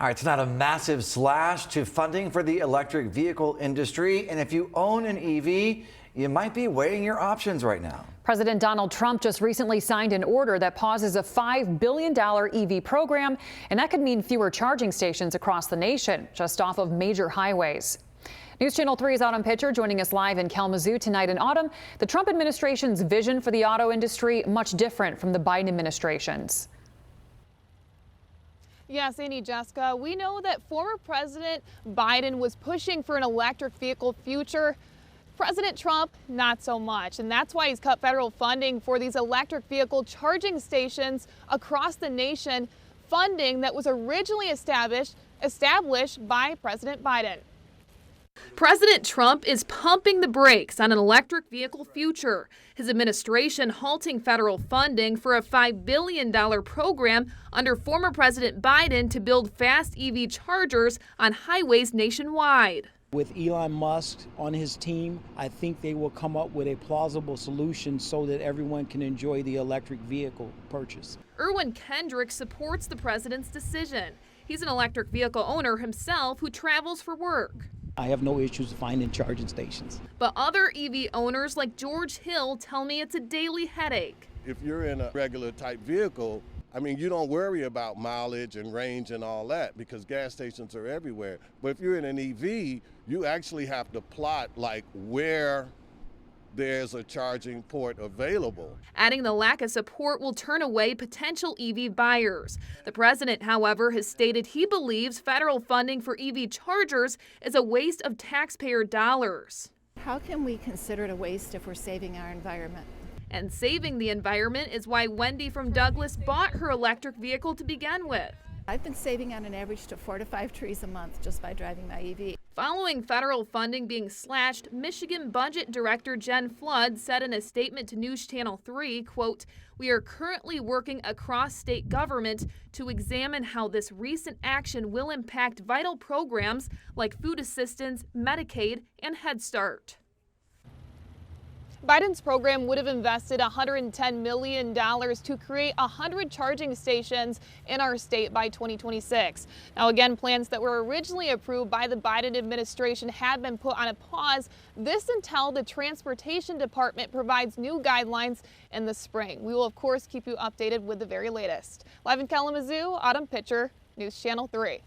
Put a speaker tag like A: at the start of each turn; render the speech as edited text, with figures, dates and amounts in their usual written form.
A: All right, tonight a massive slash to funding for the electric vehicle industry. And if you own an EV, you might be weighing your options right now.
B: President Donald Trump just recently signed an order that pauses a $5 billion EV program, and that could mean fewer charging stations across the nation, just off of major highways. News Channel 3's Autumn Pitcher joining us live in Kalamazoo tonight. In Autumn, the Trump administration's vision for the auto industry much different from the Biden administration's.
C: Yes, Annie, Jessica, we know that former President Biden was pushing for an electric vehicle future. President Trump, not so much. And that's why he's cut federal funding for these electric vehicle charging stations across the nation, funding that was originally established by President Biden. President Trump is pumping the brakes on an electric vehicle future. His administration halting federal funding for a $5 billion program under former President Biden to build fast EV chargers on highways nationwide.
D: With Elon Musk on his team, I think they will come up with a plausible solution so that everyone can enjoy the electric vehicle purchase.
C: Erwin Kendrick supports the president's decision. He's an electric vehicle owner himself who travels for work.
D: I have no issues finding charging stations.
C: But other EV owners like George Hill tell me it's a daily headache.
E: If you're in a regular type vehicle, I mean, you don't worry about mileage and range and all that because gas stations are everywhere. But if you're in an EV, you actually have to plot like where there's a charging port available.
C: Adding the lack of support will turn away potential EV buyers. The president, however, has stated he believes federal funding for EV chargers is a waste of taxpayer dollars.
F: How can we consider it a waste if we're saving our environment?
C: And saving the environment is why Wendy from Douglas bought her electric vehicle to begin with.
F: I've been saving on an average to 4 to 5 trees a month just by driving my EV.
C: Following federal funding being slashed, Michigan Budget Director Jen Flood said in a statement to News Channel 3, quote, "We are currently working across state government to examine how this recent action will impact vital programs like food assistance, Medicaid, and Head Start." Biden's program would have invested $110 million to create 100 charging stations in our state by 2026. Now, again, plans that were originally approved by the Biden administration had been put on a pause. This until the Transportation Department provides new guidelines in the spring. We will, of course, keep you updated with the very latest. Live in Kalamazoo, Autumn Pitcher, News Channel 3.